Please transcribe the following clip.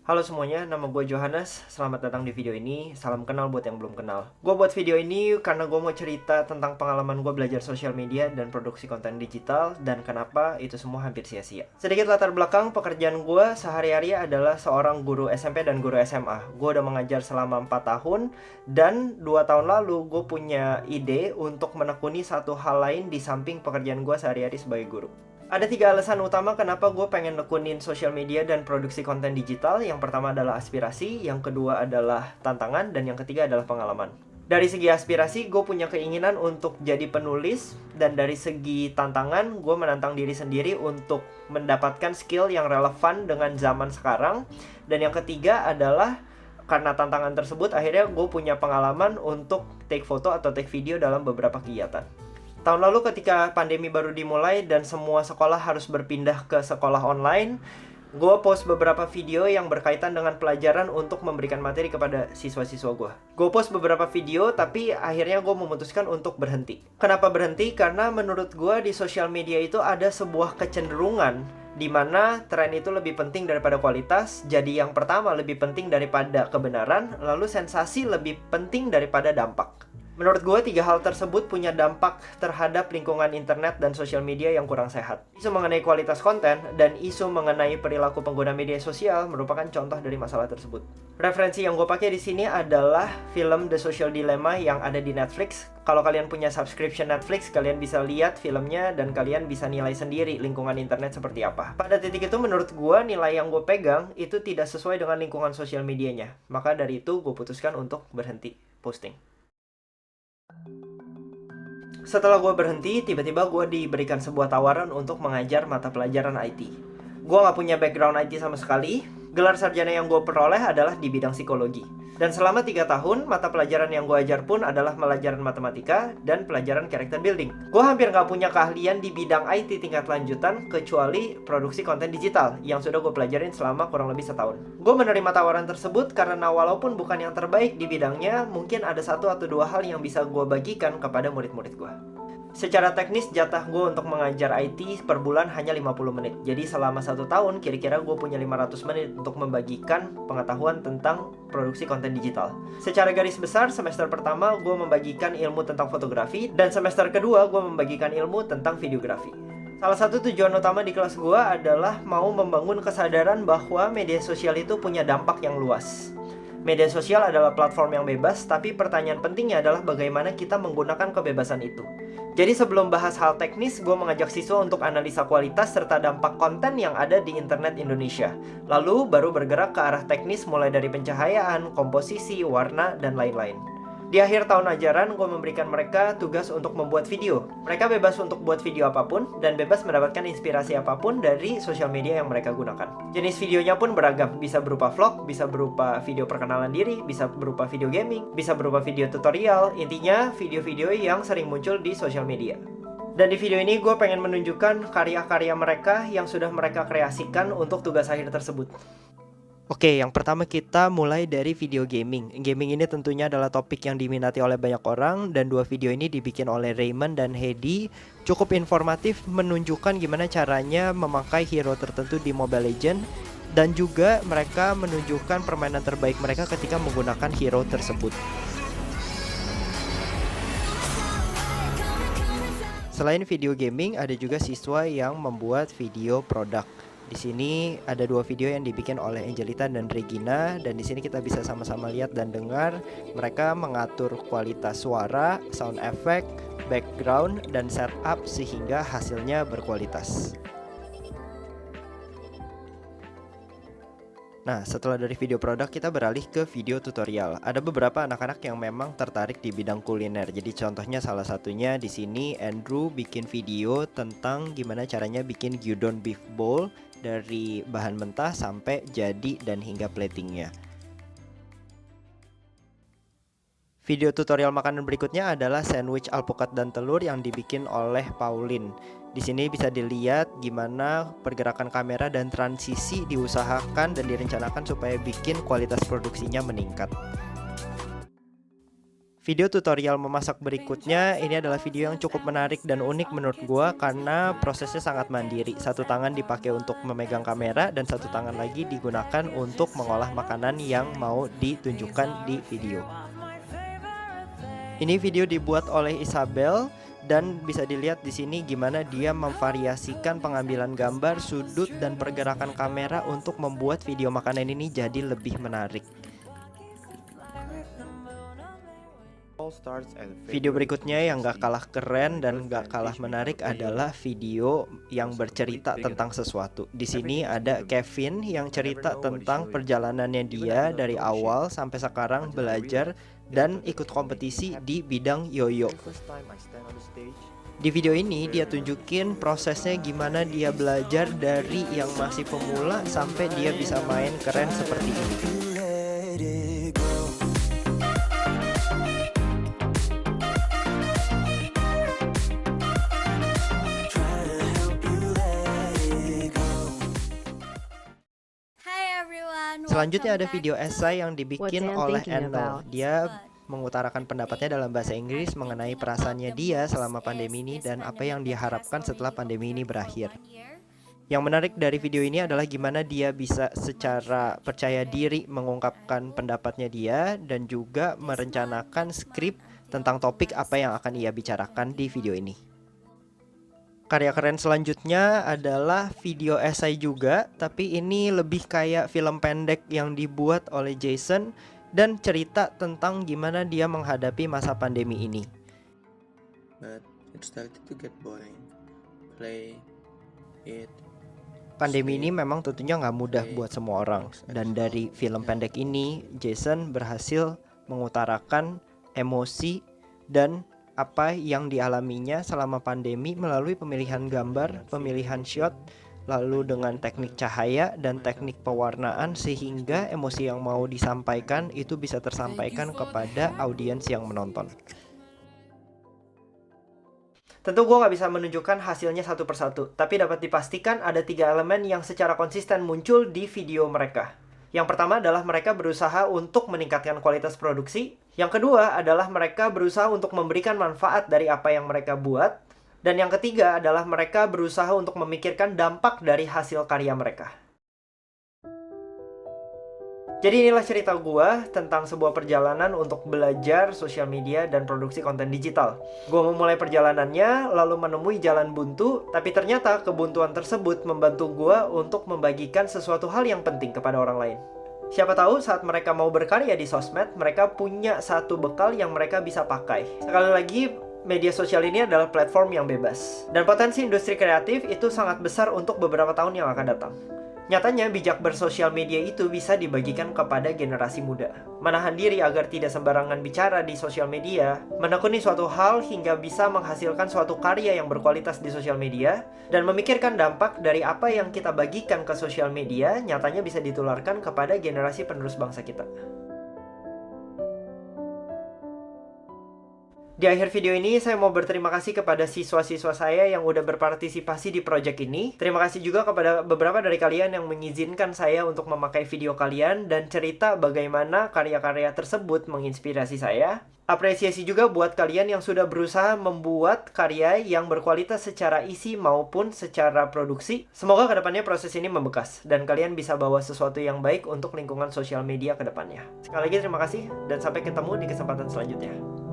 Halo semuanya, nama gue Johannes. Selamat datang di video ini. Salam kenal buat yang belum kenal. Gue buat video ini karena gue mau cerita tentang pengalaman gue belajar sosial media dan produksi konten digital, dan kenapa itu semua hampir sia-sia. Sedikit latar belakang, pekerjaan gue sehari-hari adalah seorang guru SMP dan guru SMA. Gue udah mengajar selama 4 tahun, dan 2 tahun lalu gue punya ide untuk menekuni satu hal lain di samping pekerjaan gue sehari-hari sebagai guru. Ada 3 alasan utama kenapa gue pengen nekunin sosial media dan produksi konten digital. Yang pertama adalah aspirasi, yang kedua adalah tantangan, dan yang ketiga adalah pengalaman. Dari segi aspirasi, gue punya keinginan untuk jadi penulis, dan dari segi tantangan, gue menantang diri sendiri untuk mendapatkan skill yang relevan dengan zaman sekarang. Dan yang ketiga adalah karena tantangan tersebut, akhirnya gue punya pengalaman untuk take foto atau take video dalam beberapa kegiatan. Tahun lalu ketika pandemi baru dimulai dan semua sekolah harus berpindah ke sekolah online, gue post beberapa video yang berkaitan dengan pelajaran untuk memberikan materi kepada siswa-siswa gue. Gue post beberapa video, tapi akhirnya gue memutuskan untuk berhenti. Kenapa berhenti? Karena menurut gue di sosial media itu ada sebuah kecenderungan di mana tren itu lebih penting daripada kualitas. Jadi yang pertama lebih penting daripada kebenaran, lalu sensasi lebih penting daripada dampak. Menurut gue, 3 hal tersebut punya dampak terhadap lingkungan internet dan sosial media yang kurang sehat. Isu mengenai kualitas konten dan isu mengenai perilaku pengguna media sosial merupakan contoh dari masalah tersebut. Referensi yang gue pakai di sini adalah film The Social Dilemma yang ada di Netflix. Kalau kalian punya subscription Netflix, kalian bisa lihat filmnya dan kalian bisa nilai sendiri lingkungan internet seperti apa. Pada titik itu menurut gue, nilai yang gue pegang itu tidak sesuai dengan lingkungan sosial medianya. Maka dari itu gue putuskan untuk berhenti posting. Setelah gue berhenti, tiba-tiba gue diberikan sebuah tawaran untuk mengajar mata pelajaran IT. Gue gak punya background IT sama sekali. Gelar sarjana yang gue peroleh adalah di bidang psikologi. Dan selama 3 tahun, mata pelajaran yang gue ajar pun adalah pelajaran matematika dan pelajaran character building. Gue hampir gak punya keahlian di bidang IT tingkat lanjutan kecuali produksi konten digital yang sudah gue pelajarin selama kurang lebih setahun. Gue menerima tawaran tersebut karena walaupun bukan yang terbaik di bidangnya, mungkin ada 1 atau 2 hal yang bisa gue bagikan kepada murid-murid gue. Secara teknis, jatah gue untuk mengajar IT per bulan hanya 50 menit. Jadi selama 1 tahun, kira-kira gue punya 500 menit untuk membagikan pengetahuan tentang produksi konten digital. Secara garis besar, semester pertama gue membagikan ilmu tentang fotografi, dan semester kedua gue membagikan ilmu tentang videografi. Salah satu tujuan utama di kelas gue adalah mau membangun kesadaran bahwa media sosial itu punya dampak yang luas. Media sosial adalah platform yang bebas, tapi pertanyaan pentingnya adalah bagaimana kita menggunakan kebebasan itu. Jadi sebelum bahas hal teknis, gue mengajak siswa untuk analisa kualitas serta dampak konten yang ada di internet Indonesia. Lalu baru bergerak ke arah teknis mulai dari pencahayaan, komposisi, warna, dan lain-lain. Di akhir tahun ajaran, gue memberikan mereka tugas untuk membuat video. Mereka bebas untuk buat video apapun, dan bebas mendapatkan inspirasi apapun dari sosial media yang mereka gunakan. Jenis videonya pun beragam, bisa berupa vlog, bisa berupa video perkenalan diri, bisa berupa video gaming, bisa berupa video tutorial, intinya video-video yang sering muncul di sosial media. Dan di video ini gue pengen menunjukkan karya-karya mereka yang sudah mereka kreasikan untuk tugas akhir tersebut. Oke, yang pertama kita mulai dari video gaming. Gaming ini tentunya adalah topik yang diminati oleh banyak orang, dan 2 video ini dibikin oleh Raymond dan Hedi. Cukup informatif, menunjukkan gimana caranya memakai hero tertentu di Mobile Legends, dan juga mereka menunjukkan permainan terbaik mereka ketika menggunakan hero tersebut. Selain video gaming, ada juga siswa yang membuat video produk. Di sini ada 2 video yang dibikin oleh Angelita dan Regina, dan di sini kita bisa sama-sama lihat dan dengar mereka mengatur kualitas suara, sound effect, background, dan setup sehingga hasilnya berkualitas. Nah, setelah dari video produk, kita beralih ke video tutorial. Ada beberapa anak-anak yang memang tertarik di bidang kuliner. Jadi contohnya salah satunya di sini Andrew bikin video tentang gimana caranya bikin gyudon beef bowl dari bahan mentah sampai jadi dan hingga platingnya. Video tutorial makanan berikutnya adalah sandwich alpukat dan telur yang dibikin oleh Pauline. Di sini bisa dilihat gimana pergerakan kamera dan transisi diusahakan dan direncanakan supaya bikin kualitas produksinya meningkat. Video tutorial memasak berikutnya, ini adalah video yang cukup menarik dan unik menurut gua karena prosesnya sangat mandiri. Satu tangan dipakai untuk memegang kamera dan satu tangan lagi digunakan untuk mengolah makanan yang mau ditunjukkan di video. Ini video dibuat oleh Isabel dan bisa dilihat di sini gimana dia memvariasikan pengambilan gambar, sudut dan pergerakan kamera untuk membuat video makanan ini jadi lebih menarik. Video berikutnya yang gak kalah keren dan gak kalah menarik adalah video yang bercerita tentang sesuatu. Di sini ada Kevin yang cerita tentang perjalanannya dia dari awal sampai sekarang belajar dan ikut kompetisi di bidang yoyo. Di video ini dia tunjukin prosesnya gimana dia belajar dari yang masih pemula sampai dia bisa main keren seperti ini. Selanjutnya ada video esai yang dibikin oleh Enel. Dia mengutarakan pendapatnya dalam bahasa Inggris mengenai perasaannya dia selama pandemi ini dan apa yang dia harapkan setelah pandemi ini berakhir. Yang menarik dari video ini adalah gimana dia bisa secara percaya diri mengungkapkan pendapatnya dia dan juga merencanakan skrip tentang topik apa yang akan ia bicarakan di video ini. Karya keren selanjutnya adalah video esai juga, tapi ini lebih kayak film pendek yang dibuat oleh Jason dan cerita tentang gimana dia menghadapi masa pandemi ini. Pandemi ini memang tentunya nggak mudah buat semua orang, dan dari film pendek ini Jason berhasil mengutarakan emosi dan apa yang dialaminya selama pandemi melalui pemilihan gambar, pemilihan shot, lalu dengan teknik cahaya dan teknik pewarnaan sehingga emosi yang mau disampaikan itu bisa tersampaikan kepada audiens yang menonton. Tentu gue nggak bisa menunjukkan hasilnya satu persatu, tapi dapat dipastikan ada 3 elemen yang secara konsisten muncul di video mereka. Yang pertama adalah mereka berusaha untuk meningkatkan kualitas produksi. Yang kedua adalah mereka berusaha untuk memberikan manfaat dari apa yang mereka buat. Dan yang ketiga adalah mereka berusaha untuk memikirkan dampak dari hasil karya mereka. Jadi inilah cerita gue tentang sebuah perjalanan untuk belajar sosial media dan produksi konten digital. Gue memulai perjalanannya, lalu menemui jalan buntu, tapi ternyata kebuntuan tersebut membantu gue untuk membagikan sesuatu hal yang penting kepada orang lain. Siapa tahu saat mereka mau berkarya di sosmed, mereka punya satu bekal yang mereka bisa pakai. Sekali lagi, media sosial ini adalah platform yang bebas. Dan potensi industri kreatif itu sangat besar untuk beberapa tahun yang akan datang. Nyatanya, bijak bersosial media itu bisa dibagikan kepada generasi muda. Menahan diri agar tidak sembarangan bicara di sosial media, menekuni suatu hal hingga bisa menghasilkan suatu karya yang berkualitas di sosial media, dan memikirkan dampak dari apa yang kita bagikan ke sosial media, nyatanya bisa ditularkan kepada generasi penerus bangsa kita. Di akhir video ini, saya mau berterima kasih kepada siswa-siswa saya yang udah berpartisipasi di project ini. Terima kasih juga kepada beberapa dari kalian yang mengizinkan saya untuk memakai video kalian dan cerita bagaimana karya-karya tersebut menginspirasi saya. Apresiasi juga buat kalian yang sudah berusaha membuat karya yang berkualitas secara isi maupun secara produksi. Semoga kedepannya proses ini membekas dan kalian bisa bawa sesuatu yang baik untuk lingkungan sosial media kedepannya. Sekali lagi terima kasih dan sampai ketemu di kesempatan selanjutnya.